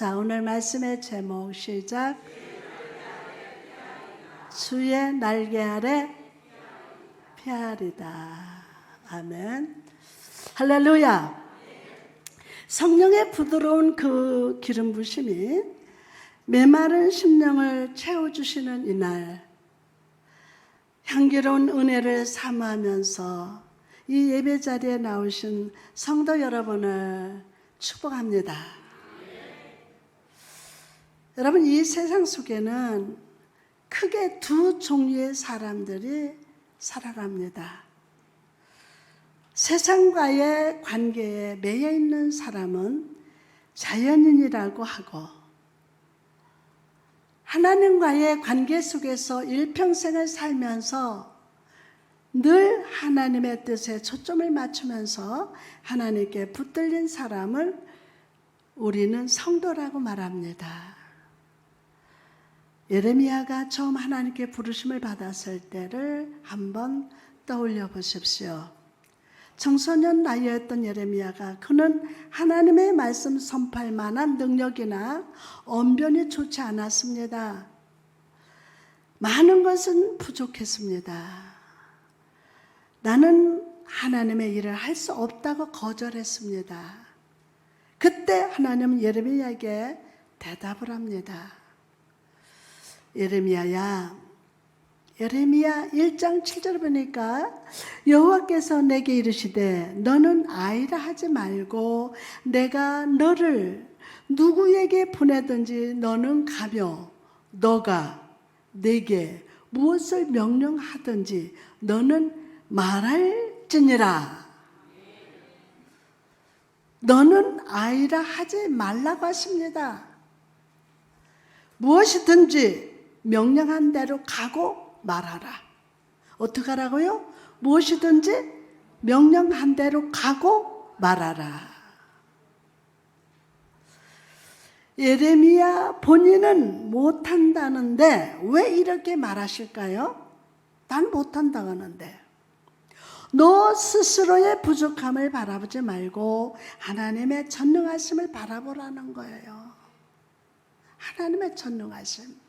자, 오늘 말씀의 제목 시작. 주의 날개 아래 피하리다. 아멘. 할렐루야. 성령의 부드러운 그 기름 부심이 메마른 심령을 채워주시는 이날, 향기로운 은혜를 사모하면서 이 예배 자리에 나오신 성도 여러분을 축복합니다. 여러분, 이 세상 속에는 크게 두 종류의 사람들이 살아갑니다. 세상과의 관계에 매여 있는 사람은 자연인이라고 하고, 하나님과의 관계 속에서 일평생을 살면서 늘 하나님의 뜻에 초점을 맞추면서 하나님께 붙들린 사람을 우리는 성도라고 말합니다. 예레미야가 처음 하나님께 부르심을 받았을 때를 한번 떠올려 보십시오. 청소년 나이였던 예레미야가, 그는 하나님의 말씀 선포할 만한 능력이나 언변이 좋지 않았습니다. 많은 것은 부족했습니다. 나는 하나님의 일을 할 수 없다고 거절했습니다. 그때 하나님은 예레미야에게 대답을 합니다. 예레미야야, 예레미야 1장 7절 보니까 여호와께서 내게 이르시되 너는 아이라 하지 말고 내가 너를 누구에게 보내든지 너는 가며 너가 내게 무엇을 명령하든지 너는 말할지니라. 너는 아이라 하지 말라고 하십니다. 무엇이든지 명령한 대로 가고 말하라. 어떻게 하라고요? 무엇이든지 명령한 대로 가고 말하라. 예레미야 본인은 못한다는데 왜 이렇게 말하실까요? 난 못한다고 하는데. 너 스스로의 부족함을 바라보지 말고 하나님의 전능하심을 바라보라는 거예요. 하나님의 전능하심.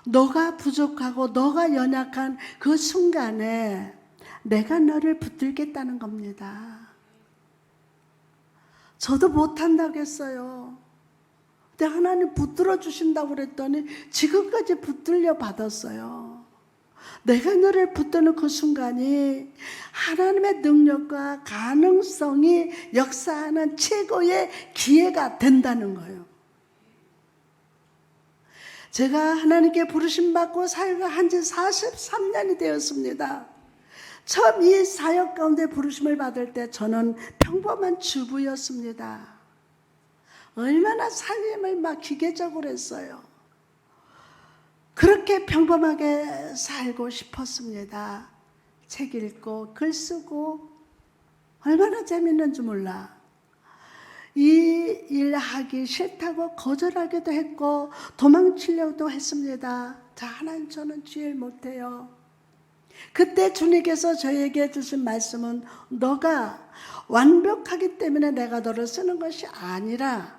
너가 부족하고 너가 연약한 그 순간에 내가 너를 붙들겠다는 겁니다. 저도 못한다고 했어요. 근데 하나님 붙들어 주신다고 그랬더니 지금까지 붙들려 받았어요. 내가 너를 붙드는 그 순간이 하나님의 능력과 가능성이 역사하는 최고의 기회가 된다는 거예요. 제가 하나님께 부르심 받고 사역한 지 43년이 되었습니다. 처음 이 사역 가운데 부르심을 받을 때 저는 평범한 주부였습니다. 얼마나 살림을 막 기계적으로 했어요. 그렇게 평범하게 살고 싶었습니다. 책 읽고 글 쓰고 얼마나 재밌는지 몰라. 이 일 하기 싫다고 거절하기도 했고 도망치려고도 했습니다. 자, 하나님, 저는 주일 못해요. 그때 주님께서 저에게 주신 말씀은 너가 완벽하기 때문에 내가 너를 쓰는 것이 아니라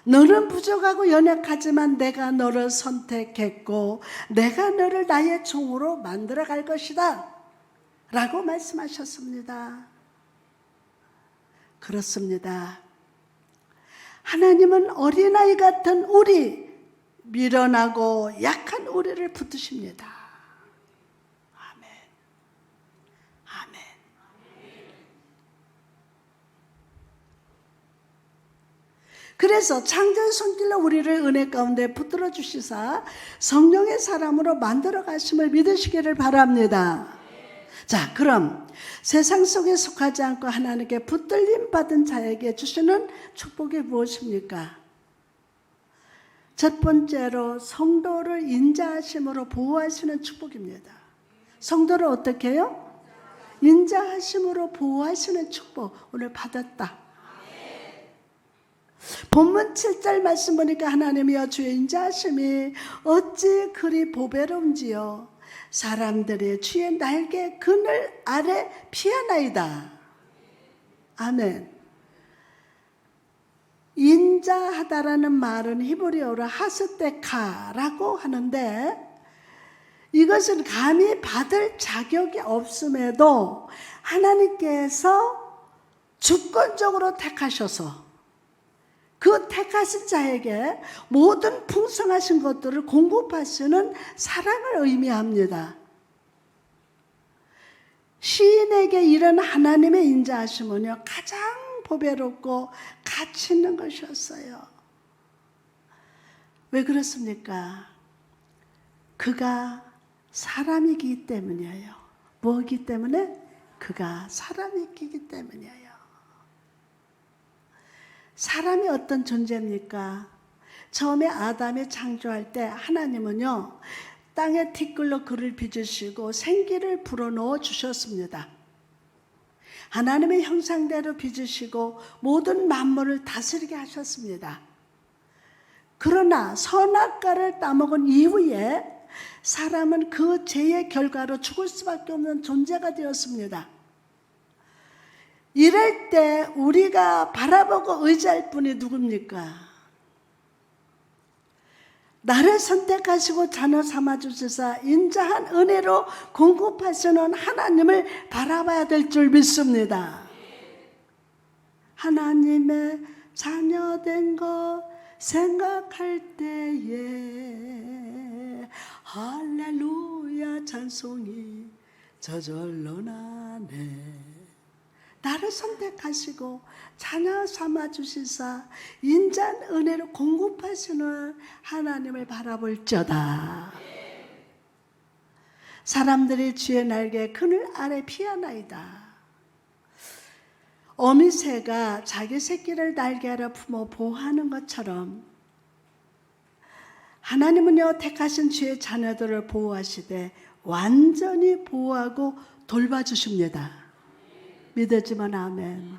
너는 부족하고 연약하지만 내가 너를 선택했고 내가 너를 나의 종으로 만들어 갈 것이다 라고 말씀하셨습니다. 그렇습니다. 하나님은 어린아이 같은 우리, 미련하고 약한 우리를 붙드십니다. 아멘. 아멘. 그래서 창조의 손길로 우리를 은혜 가운데 붙들어 주시사 성령의 사람으로 만들어 가심을 믿으시기를 바랍니다. 자, 그럼 세상 속에 속하지 않고 하나님께 붙들림 받은 자에게 주시는 축복이 무엇입니까? 첫 번째로 성도를 인자하심으로 보호하시는 축복입니다. 성도를 어떻게 해요? 인자하심으로 보호하시는 축복 오늘 받았다. 본문 7절 말씀 보니까 하나님이여 주의 인자하심이 어찌 그리 보배로운지요. 사람들의 주의 날개 그늘 아래 피하나이다. 아멘. 인자하다라는 말은 히브리어로 하스테카라고 하는데, 이것은 감히 받을 자격이 없음에도 하나님께서 주권적으로 택하셔서 그 택하신 자에게 모든 풍성하신 것들을 공급하시는 사랑을 의미합니다. 시인에게 이런 하나님의 인자하심은요, 가장 보배롭고 가치 있는 것이었어요. 왜 그렇습니까? 그가 사람이기 때문이에요. 뭐이기 때문에? 그가 사람이기 때문이에요. 사람이 어떤 존재입니까? 처음에 아담이 창조할 때 하나님은요, 땅에 티끌로 그를 빚으시고 생기를 불어넣어 주셨습니다. 하나님의 형상대로 빚으시고 모든 만물을 다스리게 하셨습니다. 그러나 선악과를 따먹은 이후에 사람은 그 죄의 결과로 죽을 수밖에 없는 존재가 되었습니다. 이럴 때 우리가 바라보고 의지할 분이 누굽니까? 나를 선택하시고 자녀 삼아주시사 인자한 은혜로 공급하시는 하나님을 바라봐야 될 줄 믿습니다. 하나님의 자녀된 것 생각할 때에 할렐루야 찬송이 저절로 나네. 나를 선택하시고 자녀 삼아주시사 인자한 은혜를 공급하시는 하나님을 바라볼지어다. 사람들이 쥐의 날개 그늘 아래 피하나이다. 어미새가 자기 새끼를 날개 아래 품어 보호하는 것처럼 하나님은요, 택하신 쥐의 자녀들을 보호하시되 완전히 보호하고 돌봐주십니다. 믿어지면 아멘.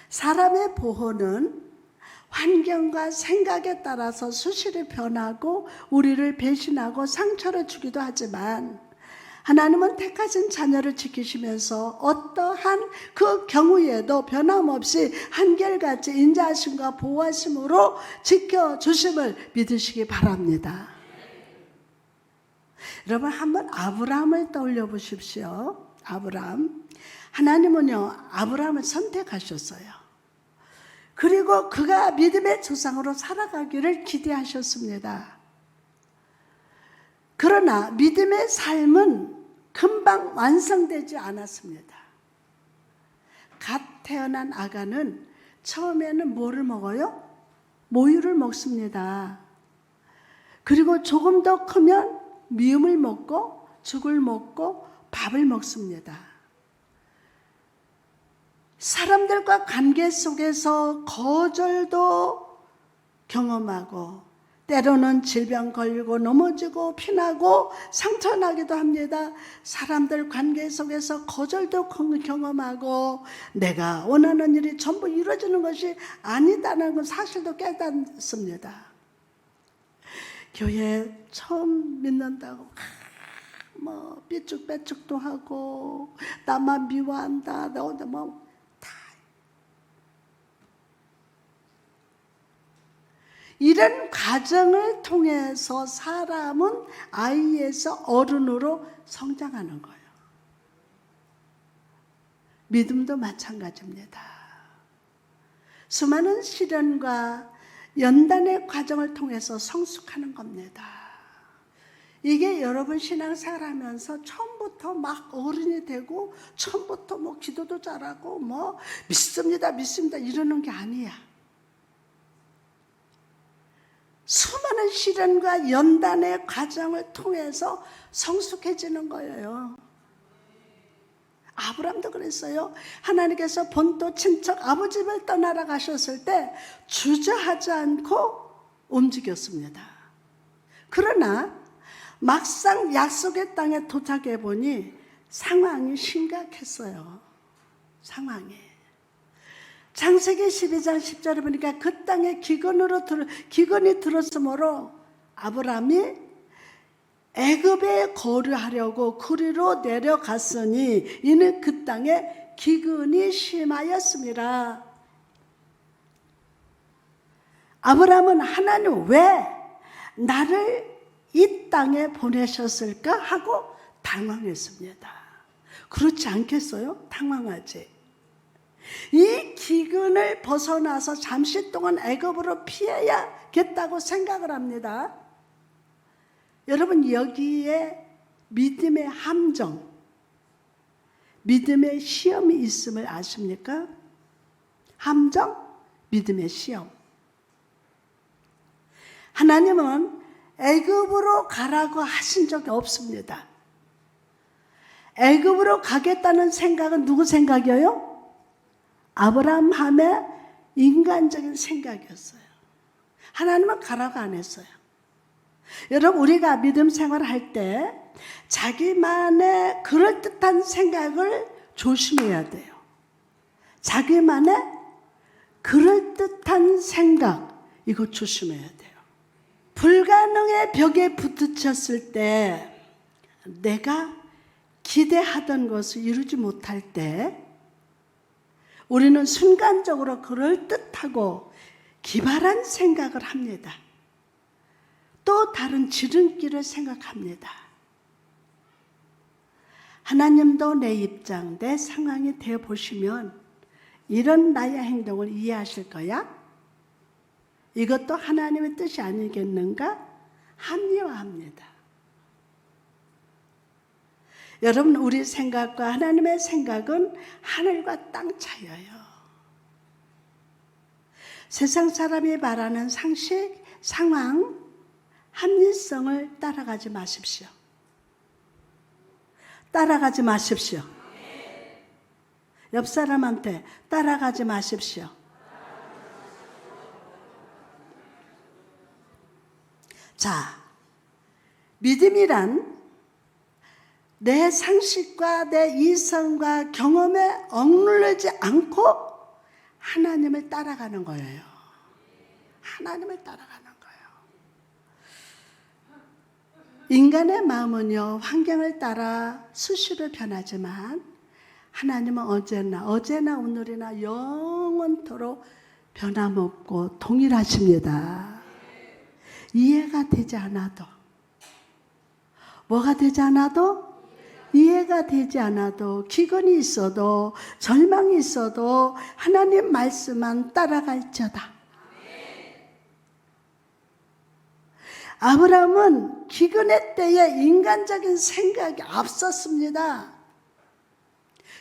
사람의 보호는 환경과 생각에 따라서 수시로 변하고 우리를 배신하고 상처를 주기도 하지만 하나님은 택하신 자녀를 지키시면서 어떠한 그 경우에도 변함없이 한결같이 인자하심과 보호하심으로 지켜주심을 믿으시기 바랍니다. 여러분 한번 아브라함을 떠올려 보십시오. 아브라함. 하나님은요, 아브라함을 선택하셨어요. 그리고 그가 믿음의 조상으로 살아가기를 기대하셨습니다. 그러나 믿음의 삶은 금방 완성되지 않았습니다. 갓 태어난 아가는 처음에는 뭐를 먹어요? 모유를 먹습니다. 그리고 조금 더 크면 미음을 먹고 죽을 먹고 밥을 먹습니다. 사람들과 관계 속에서 거절도 경험하고 때로는 질병 걸리고 넘어지고 피나고 상처나기도 합니다. 사람들 관계 속에서 거절도 경험하고 내가 원하는 일이 전부 이루어지는 것이 아니다는 건 사실도 깨닫습니다. 교회 처음 믿는다고 뭐 삐죽빼죽도 하고 나만 미워한다. 너도 뭐 다 이런 과정을 통해서 사람은 아이에서 어른으로 성장하는 거예요. 믿음도 마찬가지입니다. 수많은 시련과 연단의 과정을 통해서 성숙하는 겁니다. 이게 여러분 신앙생활 하면서 처음부터 막 어른이 되고 처음부터 뭐 기도도 잘하고 뭐 믿습니다 이러는 게 아니야. 수많은 시련과 연단의 과정을 통해서 성숙해지는 거예요. 아브라함도 그랬어요. 하나님께서 본토 친척 아버지 집을 떠나라 가셨을 때 주저하지 않고 움직였습니다. 그러나 막상 약속의 땅에 도착해 보니 상황이 심각했어요. 상황이. 창세기 12장 10절에 보니까 그 땅에 기근이 들었으므로 아브라함이 애굽에 거류하려고 그리로 내려갔으니 이는 그 땅에 기근이 심하였습니다. 아브라함은 하나님 왜 나를 이 땅에 보내셨을까 하고 당황했습니다. 그렇지 않겠어요? 당황하지. 이 기근을 벗어나서 잠시 동안 애굽으로 피해야겠다고 생각을 합니다. 여러분, 여기에 믿음의 함정, 믿음의 시험이 있음을 아십니까? 함정, 믿음의 시험. 하나님은 애굽으로 가라고 하신 적이 없습니다. 애굽으로 가겠다는 생각은 누구 생각이에요? 아브라함의 인간적인 생각이었어요. 하나님은 가라고 안 했어요. 여러분, 우리가 믿음 생활할 때 자기만의 그럴듯한 생각을 조심해야 돼요. 자기만의 그럴듯한 생각, 이거 조심해야 돼요. 불가능의 벽에 부딪혔을 때, 내가 기대하던 것을 이루지 못할 때 우리는 순간적으로 그럴듯하고 기발한 생각을 합니다. 또 다른 지름길을 생각합니다. 하나님도 내 입장, 내 상황이 되어보시면 이런 나의 행동을 이해하실 거야? 이것도 하나님의 뜻이 아니겠는가? 합리화합니다. 여러분, 우리 생각과 하나님의 생각은 하늘과 땅 차이예요. 세상 사람이 말하는 상식, 상황, 합리성을 따라가지 마십시오. 따라가지 마십시오. 옆 사람한테 따라가지 마십시오. 자, 믿음이란 내 상식과 내 이성과 경험에 억눌리지 않고 하나님을 따라가는 거예요. 하나님을 따라가는 거예요. 인간의 마음은요, 환경을 따라 수시로 변하지만 하나님은 어제나 오늘이나 영원토록 변함없고 동일하십니다. 이해가 되지 않아도, 뭐가 되지 않아도, 이해가 되지 않아도, 기근이 있어도, 절망이 있어도 하나님 말씀만 따라갈지어다. 아브라함은 기근의 때에 인간적인 생각이 앞섰습니다.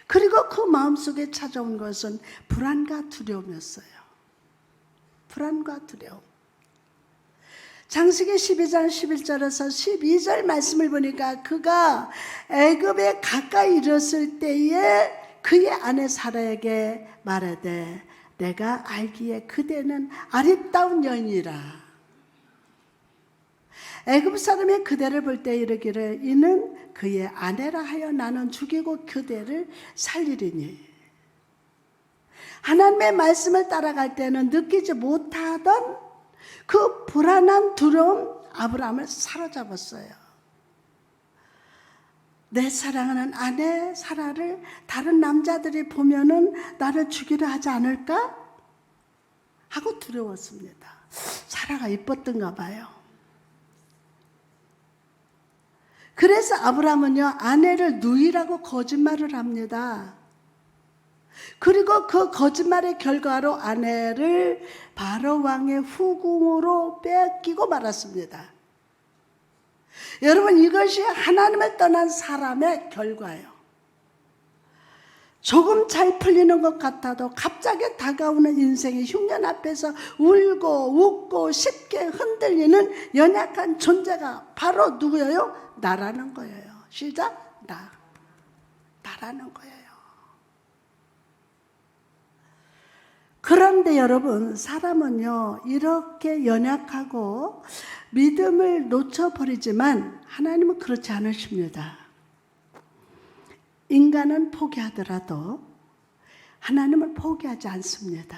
그리고 그 마음속에 찾아온 것은 불안과 두려움이었어요. 불안과 두려움. 창세기 12장 11절에서 12절 말씀을 보니까 그가 애굽에 가까이 이르렀을 때에 그의 아내 사라에게 말하되 내가 알기에 그대는 아름다운 여인이라. 애굽 사람이 그대를 볼 때 이르기를 이는 그의 아내라 하여 나는 죽이고 그대를 살리리니. 하나님의 말씀을 따라갈 때는 느끼지 못하던 그 불안한 두려움, 아브라함을 사로잡았어요. 내 사랑하는 아내 사라를 다른 남자들이 보면은 나를 죽이려 하지 않을까? 하고 두려웠습니다. 사라가 이뻤던가 봐요. 그래서 아브라함은요, 아내를 누이라고 거짓말을 합니다. 그리고 그 거짓말의 결과로 아내를 바로 왕의 후궁으로 뺏기고 말았습니다. 여러분, 이것이 하나님을 떠난 사람의 결과예요. 조금 잘 풀리는 것 같아도 갑자기 다가오는 인생의 흉년 앞에서 울고 웃고 쉽게 흔들리는 연약한 존재가 바로 누구예요? 나라는 거예요. 시작, 나라는 거예요. 그런데 여러분, 사람은요, 이렇게 연약하고 믿음을 놓쳐버리지만 하나님은 그렇지 않으십니다. 인간은 포기하더라도 하나님을 포기하지 않습니다.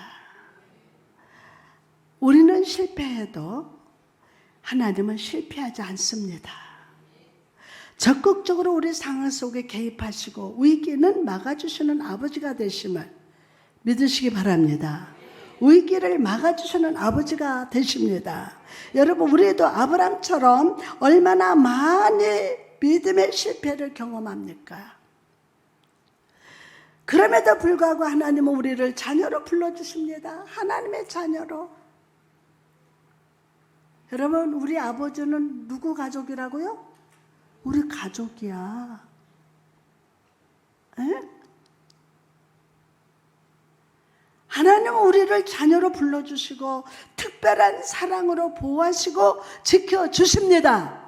우리는 실패해도 하나님은 실패하지 않습니다. 적극적으로 우리 상황 속에 개입하시고 위기는 막아주시는 아버지가 되심을 믿으시기 바랍니다. 위기를 막아주시는 아버지가 되십니다. 여러분, 우리도 아브람처럼 얼마나 많이 믿음의 실패를 경험합니까? 그럼에도 불구하고 하나님은 우리를 자녀로 불러주십니다. 하나님의 자녀로. 여러분, 우리 아버지는 누구 가족이라고요? 우리 가족이야. 에? 하나님은 우리를 자녀로 불러주시고 특별한 사랑으로 보호하시고 지켜주십니다.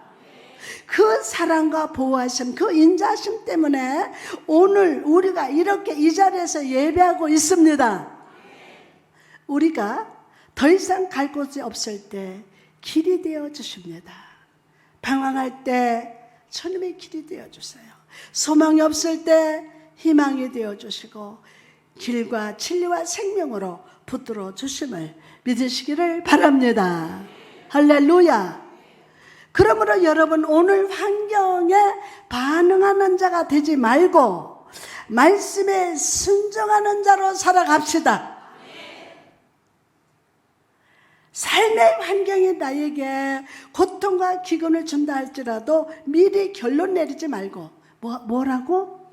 그 사랑과 보호하심, 그 인자하심 때문에 오늘 우리가 이렇게 이 자리에서 예배하고 있습니다. 우리가 더 이상 갈 곳이 없을 때 길이 되어 주십니다. 방황할 때 주님의 길이 되어 주세요. 소망이 없을 때 희망이 되어 주시고 길과 진리와 생명으로 붙들어 주심을 믿으시기를 바랍니다. 할렐루야. 그러므로 여러분, 오늘 환경에 반응하는 자가 되지 말고 말씀에 순종하는 자로 살아갑시다. 삶의 환경이 나에게 고통과 기근을 준다 할지라도 미리 결론 내리지 말고 뭐라고?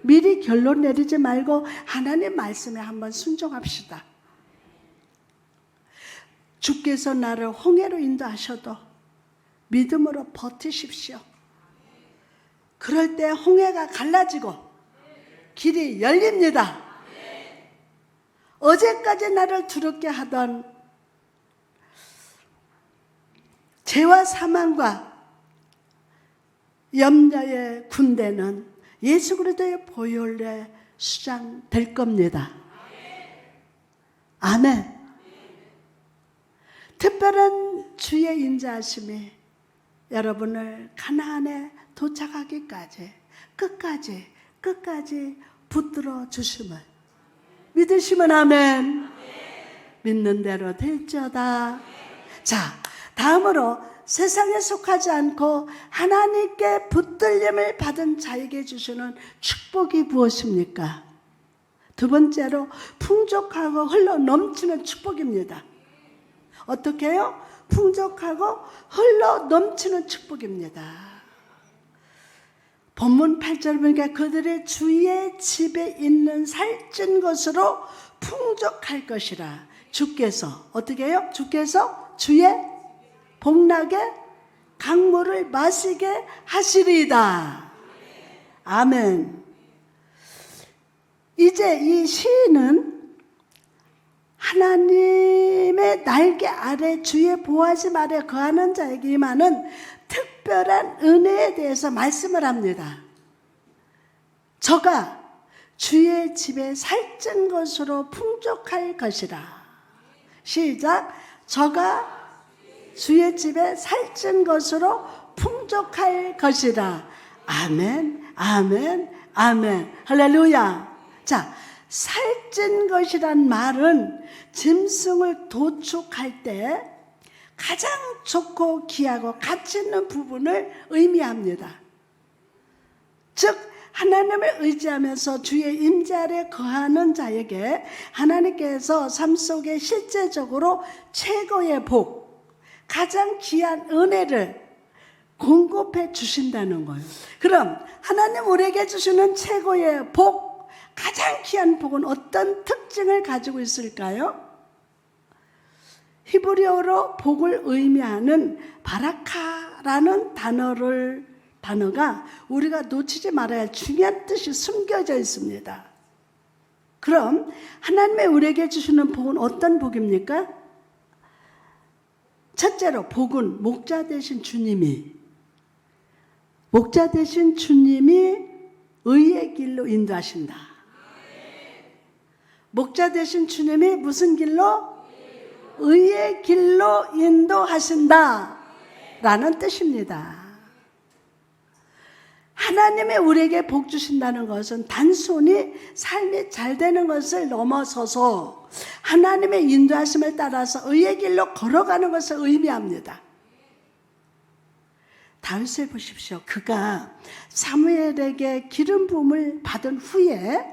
미리 결론 내리지 말고 하나님 말씀에 한번 순종합시다. 주께서 나를 홍해로 인도하셔도 믿음으로 버티십시오. 그럴 때 홍해가 갈라지고 길이 열립니다. 어제까지 나를 두렵게 하던 죄와 사망과 염려의 군대는 예수 그리스도의 보혈에 수장될 겁니다. 아멘. 특별한 주의 인자하심이 여러분을 가나안에 도착하기까지 끝까지 붙들어 주심을 믿으시면 아멘. 믿는 대로 될지어다. 자, 다음으로 세상에 속하지 않고 하나님께 붙들림을 받은 자에게 주시는 축복이 무엇입니까? 두 번째로 풍족하고 흘러 넘치는 축복입니다. 어떻게 해요? 풍족하고 흘러 넘치는 축복입니다. 본문 8절 보니까 그들의 주의 집에 있는 살찐 것으로 풍족할 것이라. 주께서 어떻게 해요? 주께서 주의 복락의 강물을 마시게 하시리이다. 아멘. 이제 이 시인은 하나님의 날개 아래 주의 보호하심 아래 거하는 자에게 임하는 특별한 은혜에 대해서 말씀을 합니다. 저가 주의 집에 살찐 것으로 풍족할 것이라. 시작. 저가 주의 집에 살찐 것으로 풍족할 것이라. 아멘, 아멘, 아멘. 할렐루야. 자, 살찐 것이란 말은 짐승을 도축할 때 가장 좋고 귀하고 가치 있는 부분을 의미합니다. 즉 하나님을 의지하면서 주의 임재 아래 거하는 자에게 하나님께서 삶 속에 실제적으로 최고의 복, 가장 귀한 은혜를 공급해 주신다는 거예요. 그럼 하나님 우리에게 주시는 최고의 복, 가장 귀한 복은 어떤 특징을 가지고 있을까요? 히브리어로 복을 의미하는 바라카라는 단어가 우리가 놓치지 말아야 할 중요한 뜻이 숨겨져 있습니다. 그럼 하나님의 우리에게 주시는 복은 어떤 복입니까? 첫째로 복은 목자 되신 주님이 의의 길로 인도하신다. 목자 되신 주님이 무슨 길로? 의의 길로 인도하신다 라는 뜻입니다. 하나님이 우리에게 복 주신다는 것은 단순히 삶이 잘 되는 것을 넘어서서 하나님의 인도하심을 따라서 의의 길로 걸어가는 것을 의미합니다. 다윗을 보십시오. 그가 사무엘에게 기름 부음을 받은 후에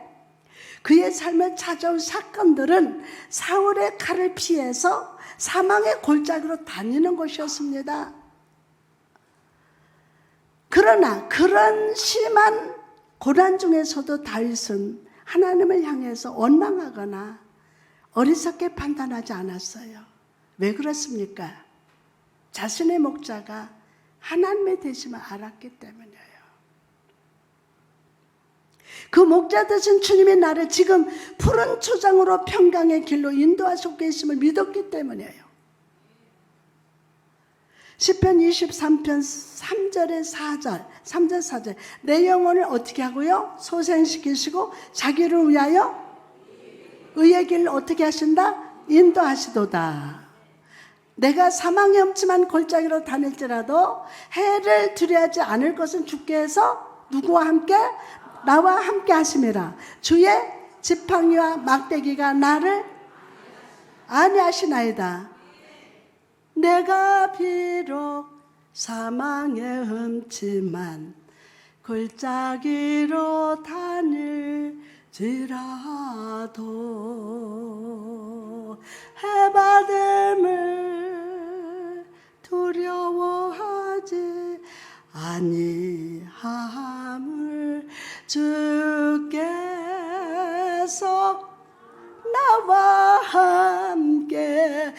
그의 삶에 찾아온 사건들은 사울의 칼을 피해서 사망의 골짜기로 다니는 것이었습니다. 그러나 그런 심한 고난 중에서도 다윗은 하나님을 향해서 원망하거나 어리석게 판단하지 않았어요. 왜 그렇습니까? 자신의 목자가 하나님의 되심을 알았기 때문이에요. 그 목자 되신 주님의 나를 지금 푸른 초장으로 평강의 길로 인도하시고 계심을 믿었기 때문이에요. 시편 23편 3절에 4절, 3절 4절 내 영혼을 어떻게 하고요? 소생시키시고 자기를 위하여 의의 길을 어떻게 하신다? 인도하시도다. 내가 사망의 엄침한 골짜기로 다닐지라도 해를 두려워하지 않을 것은 주께서 누구와 함께? 나와 함께 하심이라. 주의 지팡이와 막대기가 나를 안위하시나이다. 내가 비록 사망의 흠침한 골짜기로 다닐지라도 해받음을 두려워하지 아니함을 주께서 나와 함께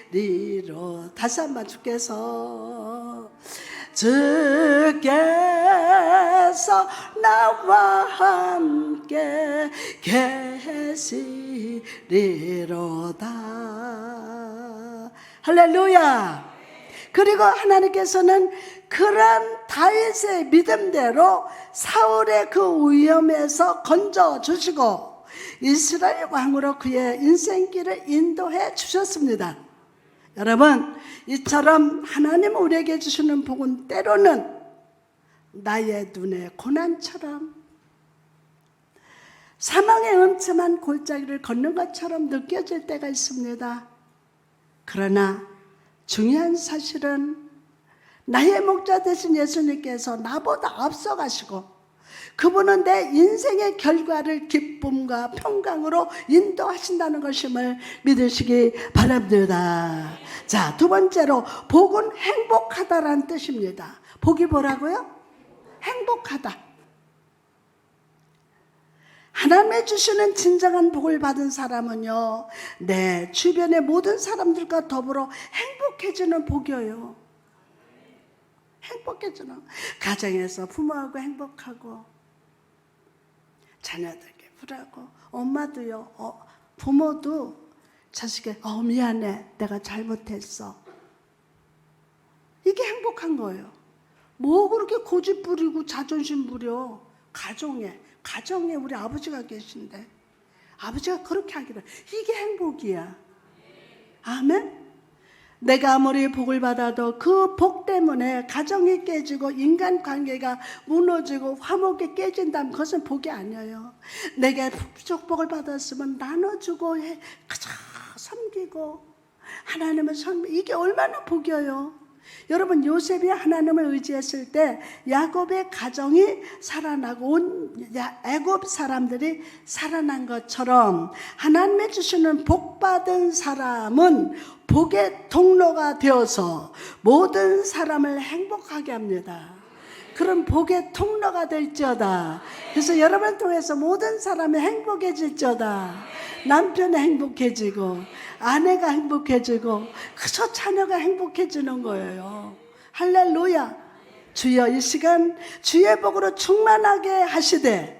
계시리로. 다시 한번 주께서 나와 함께 계시리로다. 할렐루야. 그리고 하나님께서는 그런 다윗의 믿음대로 사울의 그 위험에서 건져주시고 이스라엘 왕으로 그의 인생길을 인도해 주셨습니다. 여러분, 이처럼 하나님 우리에게 주시는 복은 때로는 나의 눈의 고난처럼 사망의 음침한 골짜기를 걷는 것처럼 느껴질 때가 있습니다. 그러나 중요한 사실은 나의 목자 되신 예수님께서 나보다 앞서가시고 그분은 내 인생의 결과를 기쁨과 평강으로 인도하신다는 것임을 믿으시기 바랍니다. 자, 두 번째로 복은 행복하다라는 뜻입니다. 복이 뭐라고요? 행복하다. 하나님의 주시는 진정한 복을 받은 사람은요, 내 주변의 모든 사람들과 더불어 행복해지는 복이에요. 행복해지는, 가정에서 부모하고 행복하고 자녀들에게 불하고, 엄마도요, 부모도 자식에게 미안해, 내가 잘못했어. 이게 행복한 거예요. 뭐 그렇게 고집 부리고 자존심 부려. 가정에 우리 아버지가 계신데 아버지가 그렇게 하기를, 이게 행복이야. 아멘. 내가 아무리 복을 받아도 그 복 때문에 가정이 깨지고 인간관계가 무너지고 화목이 깨진다면 그것은 복이 아니에요. 내가 축복을 받았으면 나눠주고 섬기고 하나님을 이게 얼마나 복이에요. 여러분, 요셉이 하나님을 의지했을 때 야곱의 가정이 살아나고 온 애굽 사람들이 살아난 것처럼 하나님의 주시는 복받은 사람은 복의 통로가 되어서 모든 사람을 행복하게 합니다. 그런 복의 통로가 될지어다. 그래서 여러분을 통해서 모든 사람이 행복해질지어다. 남편이 행복해지고 아내가 행복해지고 그저 자녀가 행복해지는 거예요. 할렐루야. 주여, 이 시간 주의 복으로 충만하게 하시되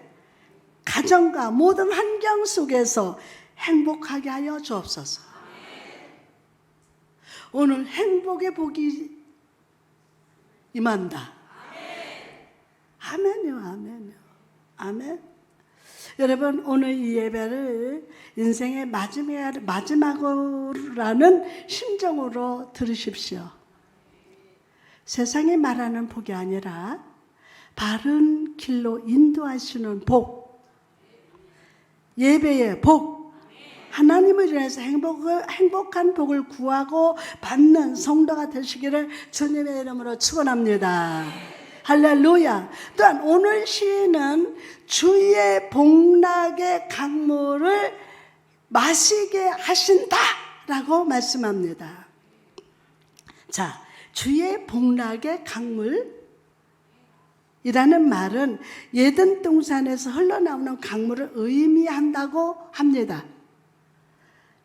가정과 모든 환경 속에서 행복하게 하여 주옵소서. 오늘 행복의 복이 임한다. 아멘이요, 아멘이요, 아멘. 여러분, 오늘 이 예배를 인생의 마지막으로라는 심정으로 들으십시오. 세상이 말하는 복이 아니라 바른 길로 인도하시는 복, 예배의 복, 하나님을 인해서 행복한 복을 구하고 받는 성도가 되시기를 주님의 이름으로 축원합니다. 할렐루야. 또한 오늘 시인은 주의 복락의 강물을 마시게 하신다라고 말씀합니다. 자, 주의 복락의 강물이라는 말은 에덴 동산에서 흘러나오는 강물을 의미한다고 합니다.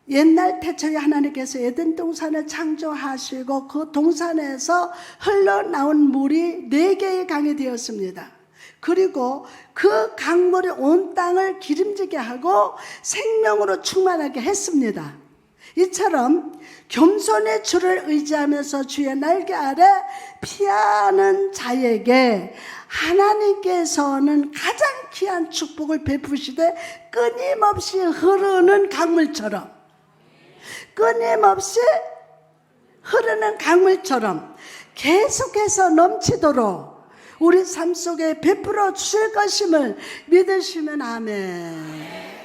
옛날 태초에 하나님께서 에덴 동산을 창조하시고 그 동산에서 흘러나온 물이 4개의 강이 되었습니다. 그리고 그 강물이 온 땅을 기름지게 하고 생명으로 충만하게 했습니다. 이처럼 겸손의 주를 의지하면서 주의 날개 아래 피하는 자에게 하나님께서는 가장 귀한 축복을 베푸시되 끊임없이 흐르는 강물처럼, 끊임없이 흐르는 강물처럼 계속해서 넘치도록 우리 삶 속에 베풀어 주실 것임을 믿으시면 아멘.